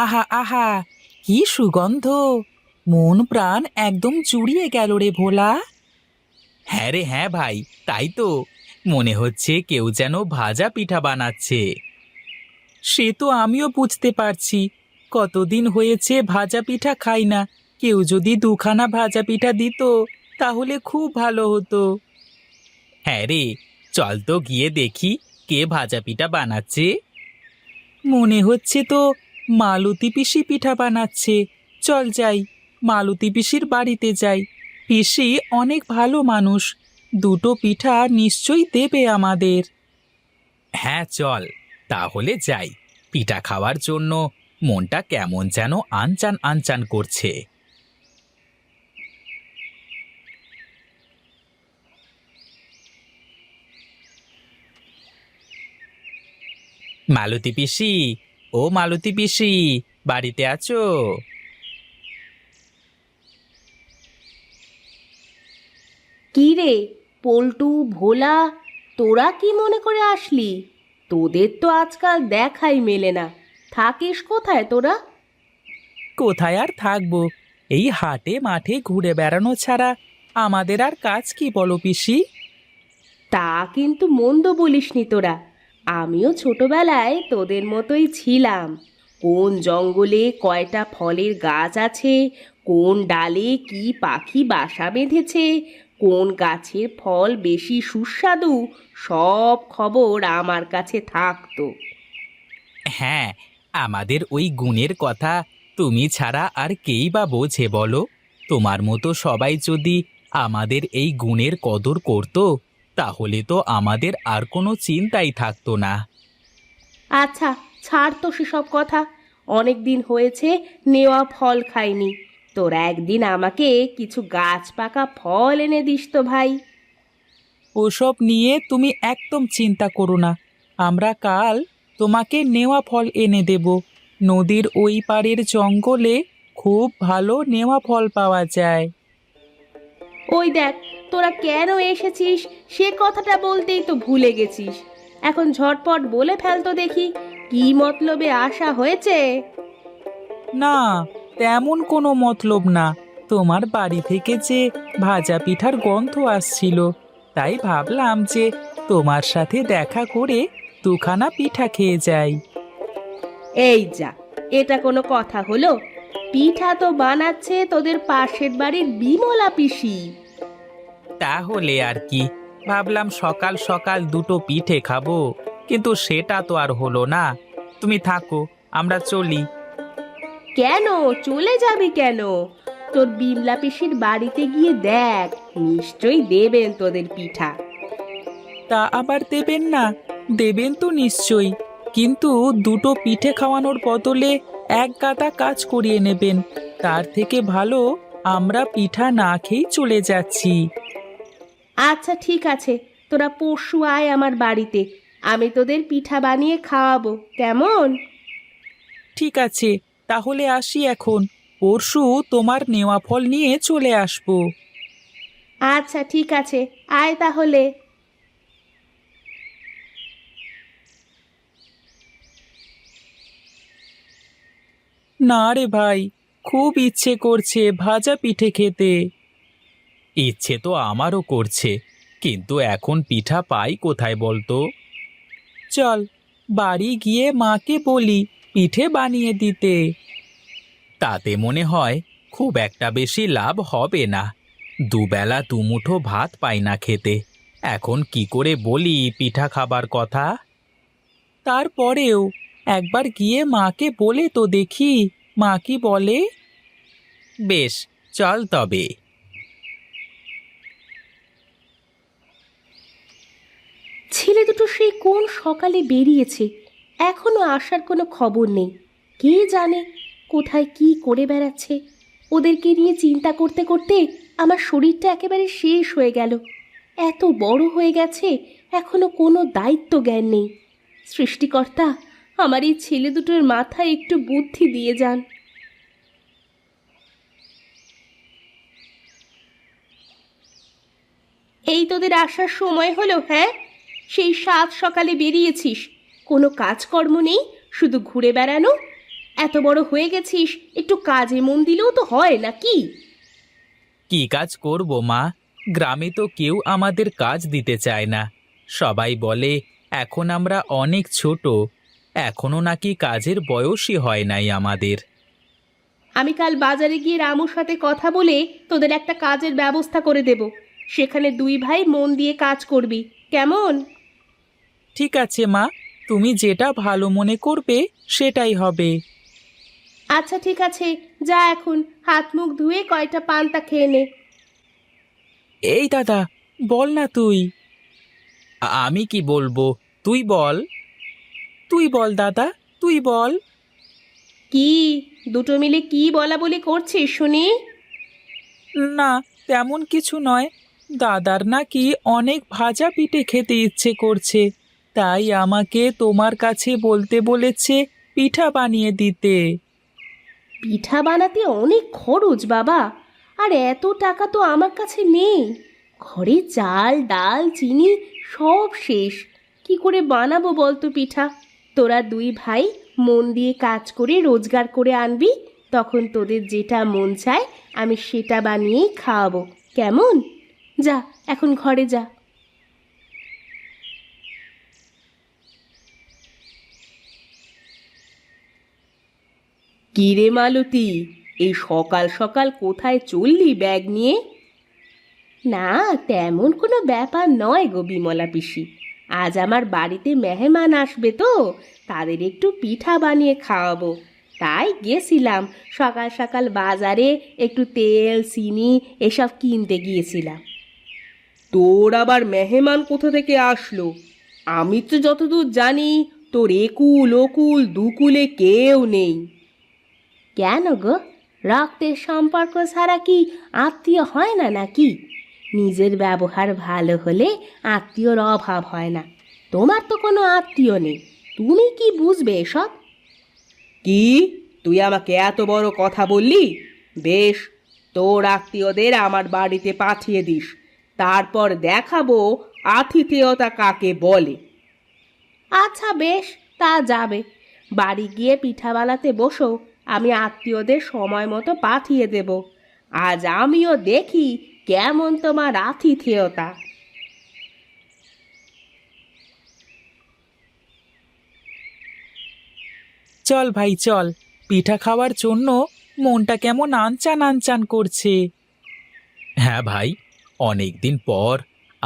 আহা আহা, কি সুগন্ধ! মন প্রাণ একদম জুড়িয়ে গেল রে ভোলা। হ্যাঁ রে হ্যাঁ ভাই, তাই তো। মনে হচ্ছে কেউ যেন ভাজা পিঠা বানাচ্ছে। সে তো আমিও বুঝতে পারছি। কতদিন হয়েছে ভাজা পিঠা খাই না। কেউ যদি দুখানা ভাজা পিঠা দিত তাহলে খুব ভালো হতো। হ্যাঁ রে, চল তো গিয়ে দেখি কে ভাজা পিঠা বানাচ্ছে। মনে হচ্ছে তো মালতী পিসি পিঠা বানাচ্ছে। চল যাই, মালতী পিসির বাড়িতে যাই। পিসি অনেক ভালো মানুষ, দুটো পিঠা নিশ্চয়ই দেবে আমাদের। হ্যাঁ চল, তাহলে যাই। পিঠা খাওয়ার জন্য মনটা কেমন যেন আনচান আনচান করছে। মালতী পিসি, ও মালতী পিসি, বাড়িতে আছো? কি রে, পল্টু, ভোলা, তোরা কি মনে করে আসলি? তোদের তো আজকাল দেখাই মেলে না। থাকিস কোথায় তোরা? কোথায় আর থাকবো, এই হাটে মাঠে ঘুরে বেড়ানো ছাড়া আমাদের আর কাজ কি বলো পিসি? তা কিন্তু মন্দ বলিসনি তোরা। আমিও ছোটবেলায় তোদের মতোই ছিলাম। কোন জঙ্গলে কয়টা ফলের গাছ আছে, কোন ডালে কি পাখি বাসা বেঁধেছে, কোন গাছের ফল বেশি সুস্বাদু, সব খবর আমার কাছে থাকতো। হ্যাঁ, আমাদের ওই গুণের কথা তুমি ছাড়া আর কেই বা বোঝে বলো? তোমার মতো সবাই যদি আমাদের এই গুণের কদর করত, তাহলে তো আমাদের আর কোনো চিন্তাই থাকতো না। আচ্ছা, ছাড় তো সেসব কথা। অনেক দিন হয়েছে নেওয়া ফল খাইনি। তোরা একদিন আমাকে কিছু গাছ পাকা ফল এনে দিস তো ভাই। ওসব নিয়ে তুমি একদম চিন্তা করো না। আমরা কাল তোমাকে নেওয়া ফল এনে দেব। নদীর ওই পাড়ের জঙ্গলে খুব ভালো নেওয়া ফল পাওয়া যায়। ওই দেখ, তোরা কেন এসেছিস সে কথাটা বলতেই তো ভুলে গেছিস। এখন ঝটপট বলে ফেল তো দেখি, কি মতলবে আসা হয়েছে? না, তেমন কোনো মতলব না। তোমার বাড়ি থেকে যে ভাজা পিঠার গন্ধ আসছিল, তাই ভাবলাম যে তোমার সাথে দেখা করে দুখানা পিঠা খেয়ে যাই। এই যা, এটা কোনো কথা হলো? পিঠা তো বানাচ্ছে তোদের পাশের বাড়ির বিমলা পিসি। তাহলে আর কি, ভাবলাম সকাল সকাল দুটো পিঠে খাবো, কিন্তু সেটা তো আর হলো না। তুমি থাকো, আমরা চলি। কেন চলে যাবি কেন? তোর বিমলা পিসির বাড়িতে গিয়ে দেখ, নিশ্চয়ই দেবেন তোদের পিঠা। তা আবার দেবেন না? দেবেন তো নিশ্চয়ই, কিন্তু দুটো পিঠে খাওয়ানোর বদলে এক গাদা কাজ করিয়ে নেবেন। তার থেকে ভালো আমরা পিঠা না খেয়েই চলে যাচ্ছি। আচ্ছা ঠিক আছে, তোরা পরশু আয় আমার বাড়িতে। আমি তোদের পিঠা বানিয়ে খাওয়াবো, কেমন? ঠিক আছে, তাহলে আসি এখন। পরশু তোমার নেওয়া ফল নিয়ে চলে আসবো। আচ্ছা ঠিক আছে, আয় তাহলে। না রে ভাই, খুব ইচ্ছে করছে ভাজা পিঠে খেতে। ইচ্ছে তো আমারও করছে, কিন্তু এখন পিঠা পাই কোথায় বলতো? চল, বাড়ি গিয়ে মাকে বলি পিঠে বানিয়ে দিতে। তাতে মনে হয় খুব একটা বেশি লাভ হবে না। দুবেলা দুমুঠো ভাত পাই না খেতে, এখন কি করে বলি পিঠা খাবার কথা? তারপরেও একবার গিয়ে মাকে বলে তো দেখি, মা কি বলে। বেশ, চল তবে। ছেলে দুটো সেই কোন সকালে বেরিয়েছে, এখনো আসার কোনো খবর নেই। কে জানে কোথায় কি করে বেড়াচ্ছে। ওদেরকে নিয়ে চিন্তা করতে করতে আমার শরীরটা একেবারে শেষ হয়ে গেল। এত বড় হয়ে গেছে, এখনো কোনো দায়িত্ব জ্ঞান নেই। সৃষ্টিকর্তা, আমার এই ছেলে দুটোর মাথায় একটু বুদ্ধি দিয়ে যান। এই তোদের আসার সময় হলো? হ্যাঁ, সেই সাত সকালে বেরিয়েছিস, কোনো কাজকর্ম নেই, শুধু ঘুরে বেড়ানো। এত বড় হয়ে গেছিস, একটু কাজে মন দিলেও তো হয় নাকি? কি কাজ করব মা? গ্রামে তো কেউ আমাদের কাজ দিতে চায় না। সবাই বলে এখন আমরা অনেক ছোট, এখনো নাকি কাজের বয়সই হয় নাই আমাদের। আমি কাল বাজারে গিয়ে রামুর সাথে কথা বলে তোদের একটা কাজের ব্যবস্থা করে দেব। সেখানে দুই ভাই মন দিয়ে কাজ করবি, কেমন? ঠিক আছে মা, তুমি যেটা ভালো মনে করবে সেটাই হবে। আচ্ছা ঠিক আছে, যা এখন হাত মুখ ধুয়ে কয়টা পান্তা খেয়ে নে। এই দাদা, বল না তুই। আমি কি বলবো, তুই বল। তুই বল দাদা, তুই বল। কি, দুটো মিলে কি বলা বলি করছিস শুনি? না, তেমন কিছু নয়। দাদার নাকি অনেক ভাজা পিঠে খেতে ইচ্ছে করছে, তাই আমাকে তোমার কাছে বলতে বলেছে পিঠা বানিয়ে দিতে। পিঠা বানাতে অনেক খরচ বাবা, আর এত টাকা তো আমার কাছে নেই। ঘরে চাল ডাল চিনি সব শেষ। কি করে বানাবো বলতো পিঠা? তোরা দুই ভাই মন দিয়ে কাজ করে রোজগার করে আনবি, তখন তোদের যেটা মন চায় আমি সেটা বানিয়েই খাওয়াবো, কেমন? যা এখন ঘরে যা। কি রে মালতী, এই সকাল সকাল কোথায় চললি ব্যাগ নিয়ে? না, তেমন কোনো ব্যাপার নয় গো বিমলা পিসি। আজ আমার বাড়িতে মেহমান আসবে তো, তাদের একটু পিঠা বানিয়ে খাওয়াবো। তাই গেছিলাম সকাল সকাল বাজারে, একটু তেল চিনি এসব কিনতে গিয়েছিলাম। তোর আবার মেহমান কোথা থেকে আসলো? আমি তো যতদূর জানি তোর একুল ওকুল দুকুলে কেউ নেই। কেন গো, রক্তের সম্পর্ক ছাড়া কি আত্মীয় হয় না নাকি? নিজের ব্যবহার ভালো হলে আত্মীয়র অভাব হয় না। তোমার তো কোনো আত্মীয় নেই, তুমি কি বুঝবে এসব? কি, তুই আমাকে এত বড় কথা বললি? বেশ, তোর আত্মীয়দের আমার বাড়িতে পাঠিয়ে দিস, তারপর দেখাবো আতিথেয়তা কাকে বলে। আচ্ছা বেশ, তা যাবে। বাড়ি গিয়ে পিঠা বানাতে বসো, আমি আত্মীয়দের সময় মতো পাঠিয়ে দেব। আজ আমিও দেখি কেমন তোমার আতিথেয়তা। চল ভাই চল, পিঠা খাওয়ার জন্য মনটা কেমন আনচান আনচান করছে। হ্যাঁ ভাই, অনেক দিন পর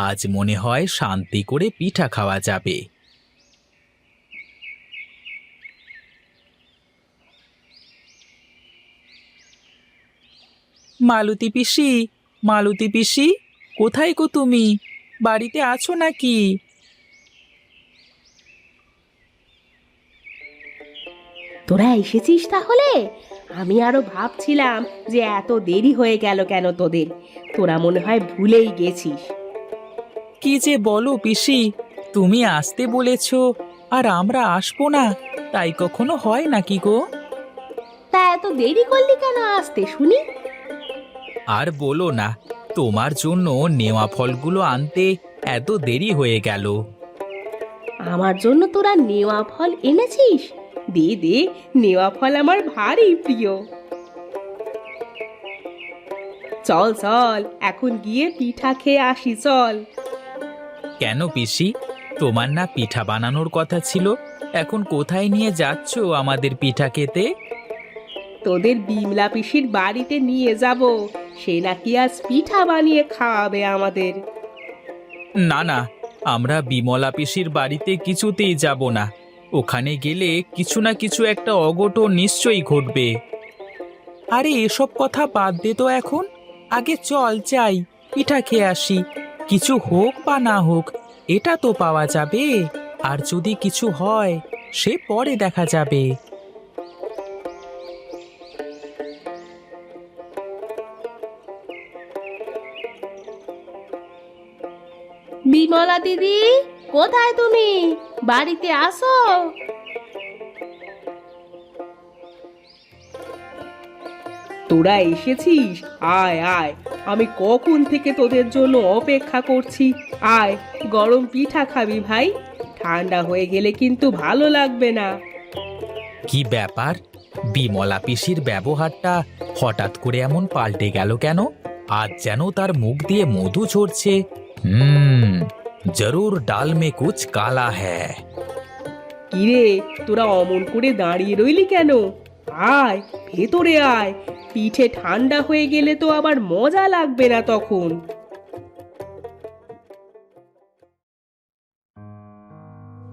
আজ মনে হয় শান্তি করে পিঠা খাওয়া যাবে। মালতী পিসি, মালতী পিসি, কোথায় গো তুমি? বাড়িতে আছো নাকি? তোরা এসেছিস তাহলে? আমি আরো ভাবছিলাম যে এত দেরি হয়ে গেল কেন তোদের। তোরা মনে হয় ভুলেই গেছিস। কি যে বলো পিসি, তুমি আসতে বলেছ আর আমরা আসবো না, তাই কখনো হয় নাকি গো? তা এত দেরি করলি কেন আসতে শুনি? আর বলো না, তোমার জন্য নেওয়া ফলগুলো আনতে এত দেরি হয়ে গেল। আমার জন্য তোরা নেওয়া ফল এনেছিস? দে দে, নেওয়া ফল আমার ভারী প্রিয়। চল চল, এখন গিয়ে পিঠা খেয়ে আসি চল। কেন পিসি, তোমার না পিঠা বানানোর কথা ছিল? এখন কোথায় নিয়ে যাচ্ছ আমাদের পিঠা খেতে? তোদের বিমলা পিসির বাড়িতে নিয়ে যাব, সে নাকি আজ পিঠা বানিয়ে খাওয়াবে আমাদের। না না, আমরা বিমলা পিসির বাড়িতে কিছুতেই যাব না। ওখানে গেলে কিছু না কিছু একটা অঘটন নিশ্চয়ই ঘটবে। আরে এসব কথা বাদ দে তো এখন, আগে চল যাই, পিঠা খেয়ে আসি। কিছু হোক বা না হোক, এটা তো পাওয়া যাবে। আর যদি কিছু হয় সে পরে দেখা যাবে। বিমলা দিদি, কোথায় তুমি? বাড়িতে আসো। তোরা এসেছিস? আয় আয়, আমি কখন থেকে তোদের জন্য অপেক্ষা করছি। আয়, গরম পিঠা খাবি ভাই? ঠান্ডা হয়ে গেলে কিন্তু ভালো লাগবে না। কি ব্যাপার, বিমলা পিসির ব্যবহারটা হঠাৎ করে এমন পাল্টে গেল কেন? আজ যেন তার মুখ দিয়ে মধু ঝরছে। জরুর ডাল মে কুছ কালা হ্যায়। কিরে, তোরা অমন করে দাঁড়িয়ে রইলি কেন? আয়, ভেতরে আয়। পিঠে ঠান্ডা হয়ে গেলে তো আবার মজা লাগবে না তখন।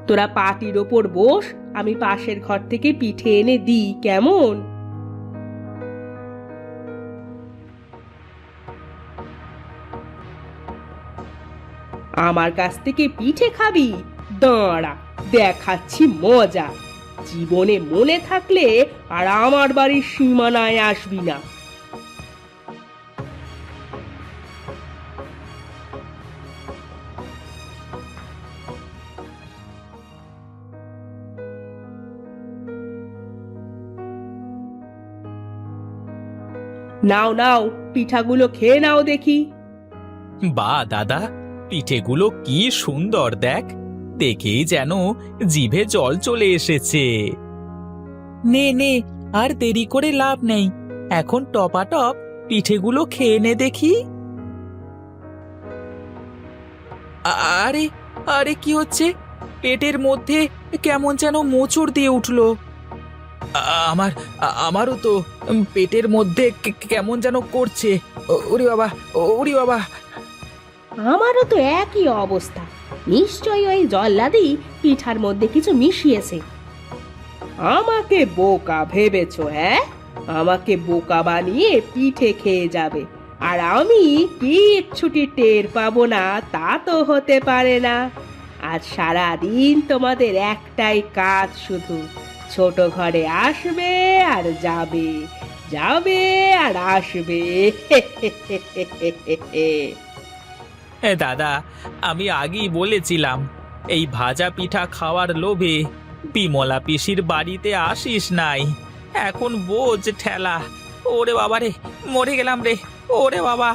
তোরা পাটির ওপর বস, আমি পাশের ঘর থেকে পিঠে এনে দিই, কেমন? আমার কাছ থেকে পিঠে খাবি? দাঁড়া, দেখাচ্ছি মজা। জীবনে মনে থাকলে আর আমার বাড়ির সীমানায় আসবি না। নাও নাও, পিঠাগুলো খেয়ে নাও দেখি। বাহ দাদা, পিঠেগুলো কি সুন্দর দেখ, দেখেই যেন জিভে জল চলে এসেছে। নে নে, আর দেরি করে লাভ নেই, এখন টপাটপ পিঠেগুলো খেয়ে নে দেখি। আরে আরে, কি হচ্ছে? পেটের মধ্যে কেমন যেন মোচড় দিয়ে উঠলো। আমার আমারও তো পেটের মধ্যে কেমন যেন করছে। ওরে বাবা, ওরে বাবা। আমারও তো একই অবস্থা। নিশ্চয়ই ওই জল্লাদি পিঠার মধ্যে কিছু মিশিয়েছে। আমাকে বোকা ভেবেছো? হ্যাঁ, আমাকে বোকা বানিয়ে পিঠে খেয়ে যাবে, আর আমি কিচ্ছুটি টের পাবো না তা তো হতে পারে না। আজ সারাদিন তোমাদের একটাই কাজ, শুধু ছোট ঘরে আসবে আর যাবে, যাবে আর আসবে। দাদা, আমি আগেই বলেছিলাম এই ভাজা পিঠা খাওয়ার লোভে বিমলা পিসির বাড়িতে আসিস নাই। এখন বোঝ ঠেলা। ওরে বাবা রে, মরে গেলাম রে। ওরে বাবা,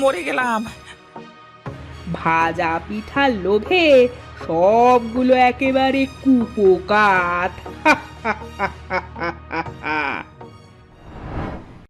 মরে গেলাম। ভাজা পিঠার লোভে সবগুলো একেবারে কুপোকাত।